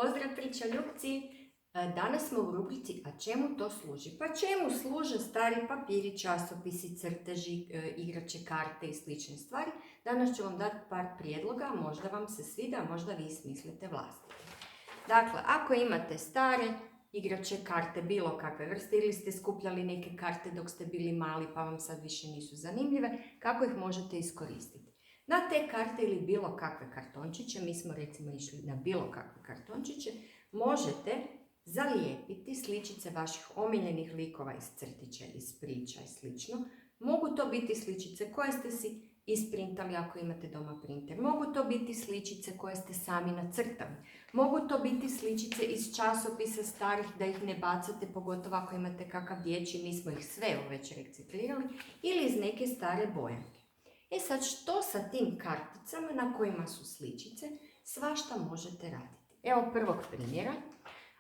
Pozdrav pričaljupci! Danas smo u rubrici A čemu to služi? Pa čemu služe stari papiri, časopisi, crteži, igrače, karte i slične stvari? Danas ću vam dati par prijedloga, možda vam se svida, možda vi smislite vlastite. Dakle, ako imate stare igrače, karte, bilo kakve vrste ili ste skupljali neke karte dok ste bili mali pa vam sad više nisu zanimljive, kako ih možete iskoristiti? Na te karte ili bilo kakve kartončiće, mi smo recimo išli na bilo kakve kartončiće, možete zalijepiti sličice vaših omiljenih likova iz crtića, iz priča i slično. Mogu to biti sličice koje ste si isprintali ako imate doma printer. Mogu to biti sličice koje ste sami nacrtali. Mogu to biti sličice iz časopisa starih da ih ne bacate, pogotovo ako imate kakav dječji, mi smo ih sve već reciklirali, ili iz neke stare bojanke. E sad, što sa tim karticama na kojima su sličice, svašta možete raditi. Evo prvog primjera.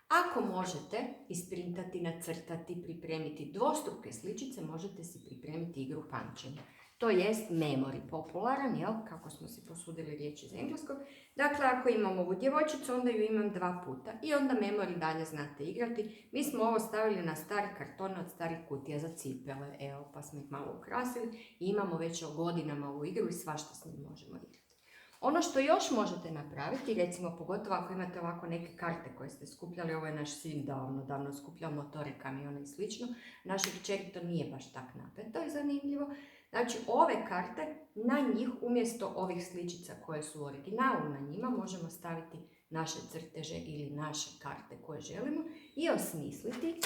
Ako možete isprintati, nacrtati, pripremiti dvostruke sličice, možete si pripremiti igru pamćenja. To jest memory, popularan, jel? Kako smo si posudili riječ iz engleskog. Dakle, ako imam ovu djevojčicu, onda ju imam 2 puta i onda memory dalje znate igrati. Mi smo ovo stavili na stari karton od starih kutija za cipele, evo, pa smo ih malo ukrasili i imamo već godinama ovu igru i svašta s njim možemo igrati. Ono što još možete napraviti, recimo pogotovo ako imate ovako neke karte koje ste skupljali, ovo je naš sin davno skupljao motore, kamione i slično, našoj kćeri to nije baš tak napeto i zanimljivo. Znači ove karte, na njih umjesto ovih sličica koje su u originalu na njima, možemo staviti naše crteže ili naše karte koje želimo i osmisliti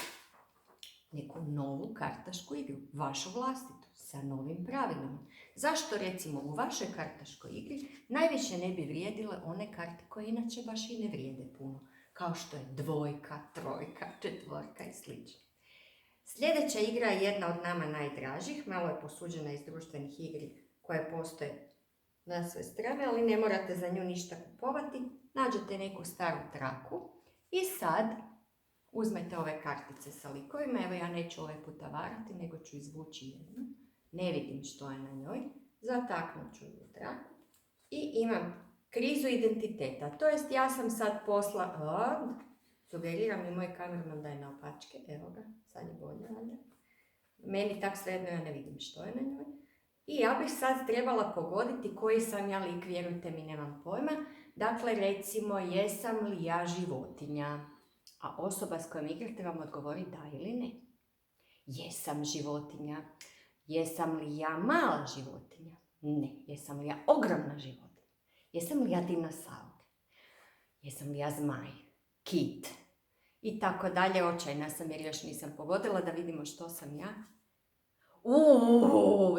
neku novu kartašku igru, vašu vlastitu, sa novim pravilima. Zašto recimo u vašoj kartaškoj igri najviše ne bi vrijedile one karte koje inače baš i ne vrijede puno, kao što je 2, 3, 4 i slično. Sljedeća igra je jedna od nama najdražih, malo je posuđena iz društvenih igri koje postoje na sve strane, ali ne morate za nju ništa kupovati. Nađete neku staru traku i sad uzmete ove kartice sa likovima. Evo, ja neću ovaj puta varati, nego ću izvući jednu. Ne vidim što je na njoj. Zataknut ću ju traku i imam krizu identiteta. To jest, ja sam sad sugeriram i moj kamerman da je naopačke. Evo ga, sad je bolje. Meni tak svejedno, ja ne vidim što je na njoj. I ja bih sad trebala pogoditi koji sam ja lik, vjerujte mi, nemam pojma. Dakle, recimo, jesam li ja životinja? A osoba s kojom igrate vam odgovori da ili ne. Jesam životinja. Jesam li ja mala životinja? Ne. Jesam li ja ogromna životinja? Jesam li ja dinosaur? Jesam li ja zmaj? Kit? I tako dalje. Očajna sam jer još nisam pogodila, da vidimo što sam ja.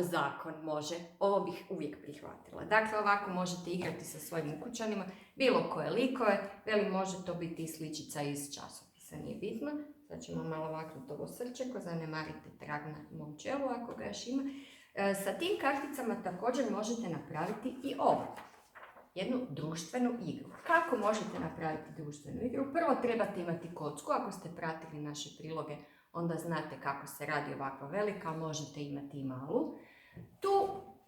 Zakon može. Ovo bih uvijek prihvatila. Dakle, ovako možete igrati sa svojim ukućanima, bilo koje likove, veli može to biti i sličica iz časopisa, nije bitno. Sad ćemo malo maknuti ovo srčeko, zanemarite trag na mom čelu ako ga još ima. Sa tim karticama također možete napraviti i ovo. Jednu društvenu igru. Kako možete napraviti društvenu igru? Prvo trebate imati kocku, ako ste pratili naše priloge, onda znate kako se radi ovakva velika, ali možete imati i malu. Tu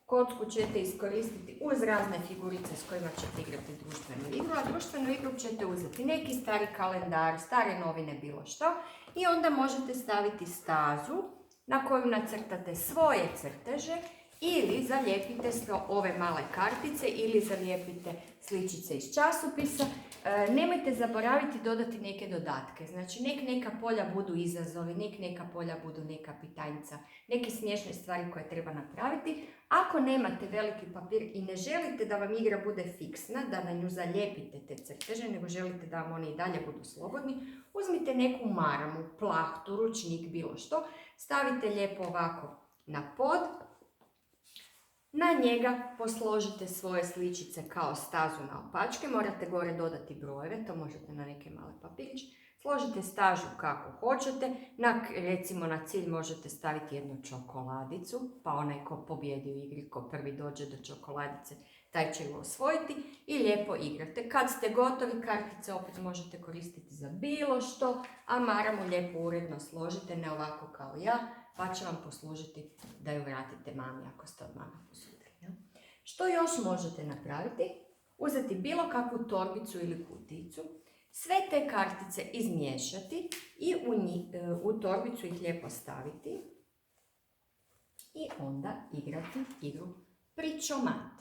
kocku ćete iskoristiti uz razne figurice s kojima ćete igrati društvenu igru, a društvenu igru ćete uzeti neki stari kalendar, stare novine, bilo što, i onda možete staviti stazu na koju nacrtate svoje crteže ili zalijepite ove male kartice ili zalijepite sličice iz časopisa. Nemojte zaboraviti dodati neke dodatke. Znači, neka polja budu izazovi, neka polja budu neka pitanjica, neke smiješne stvari koje treba napraviti. Ako nemate veliki papir i ne želite da vam igra bude fiksna, da na nju zalijepite te crteže, nego želite da vam oni i dalje budu slobodni, uzmite neku maramu, plahtu, ručnik, bilo što, stavite lijepo ovako na pod. Na njega posložite svoje sličice kao stazu na opačke, morate gore dodati brojeve, to možete na neke male papiriće. Složite stažu kako hoćete, recimo na cilj možete staviti jednu čokoladicu, pa onaj ko pobjedi u igri, ko prvi dođe do čokoladice, taj će ju osvojiti i lijepo igrate. Kad ste gotovi, kartice opet možete koristiti za bilo što, a maramu lijepo uredno složite, ne ovako kao ja, pa će vam poslužiti da ju vratite mami ako ste od mame posudili. Što još možete napraviti? Uzeti bilo kakvu torbicu ili kutijicu Sve te kartice izmiješati i u torbicu ih lijepo staviti i onda igrati igru pričomat.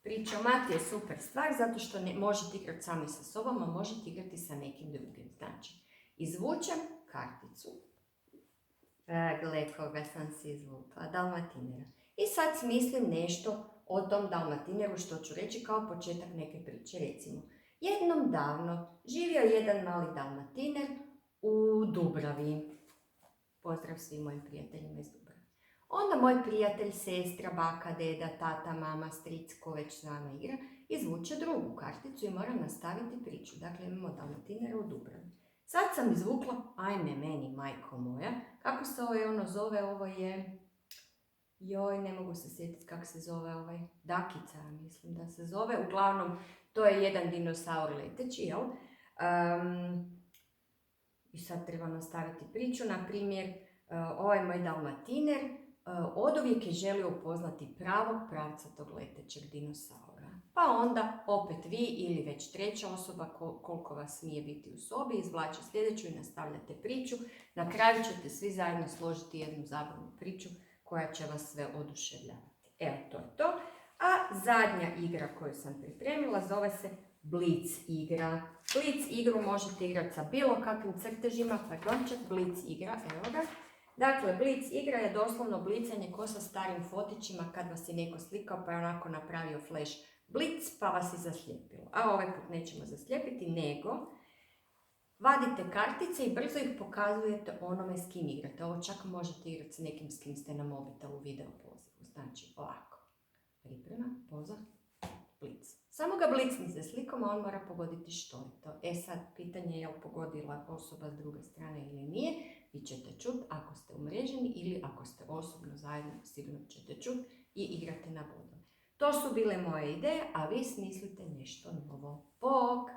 Pričomat je super stvar zato što ne možete igrati sami sa sobom, a možete igrati sa nekim drugim. Znači, izvučem karticu. Gle koga sam si izvukla, Dalmatinera. I sad smislim nešto o tom Dalmatineru što ću reći kao početak neke priče. Recimo, jednom davno živio jedan mali Dalmatiner u Dubravi. Pozdrav svim mojim prijateljima iz Dubrave. Onda moj prijatelj, sestra, baka, deda, tata, mama, stric, ko već s nama igra, izvuče drugu karticu i mora nastaviti priču. Dakle, imamo Dalmatinera u Dubravi. Sad sam izvukla, ajme meni, majko moja, kako se ono zove, ovo je, joj, ne mogu se sjetiti kako se zove Dakica, mislim da se zove, uglavnom, to je jedan dinosaur leteći, jel? I sad treba nastaviti priču, na primjer, ovaj moj Dalmatiner oduvijek je želio upoznati pravog pravcatog letećeg dinosaura. Pa onda opet vi ili već treća osoba, koliko vas smije biti u sobi, izvlači sljedeću i nastavljate priču. Na kraju ćete svi zajedno složiti jednu zabavnu priču koja će vas sve oduševljavati. Evo, to je to. A zadnja igra koju sam pripremila zove se Blic igra. Blic igru možete igrati sa bilo kakvim crtežima, pardončak, Blic igra, evo ga. Dakle, Blic igra je doslovno blicanje ko sa starim fotićima kad vas je neko slikao pa je onako napravio flash blic pa vas je zaslijepilo. A ovaj put nećemo zaslijepiti, nego vadite kartice i brzo ih pokazujete onome s kim igrate. Ovo čak možete igrati s nekim s kim ste na mobitelu video pozivu. Znači, ovako. Priprema, pozor, blic. Samo ga blicnite slikom, a on mora pogoditi što je to. E sad, pitanje je li pogodila osoba s druge strane ili nije. Vi ćete čuti ako ste umreženi ili ako ste osobno zajedno, sigurno ćete čuti i igrati na bodove. To su bile moje ideje, a vi smislite nešto novo. Bog!